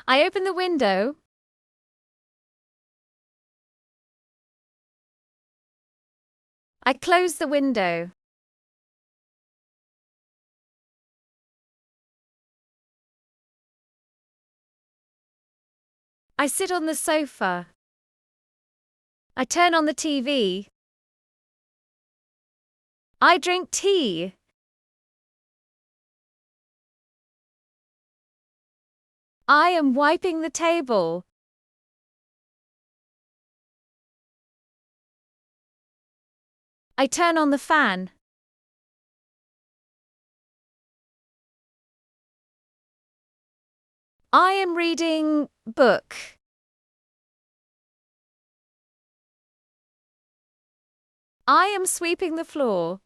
I open the window. I close the window. I sit on the sofa. I turn on the TV. I drink tea. I am wiping the table. I turn on the fan. I am reading book. I am sweeping the floor.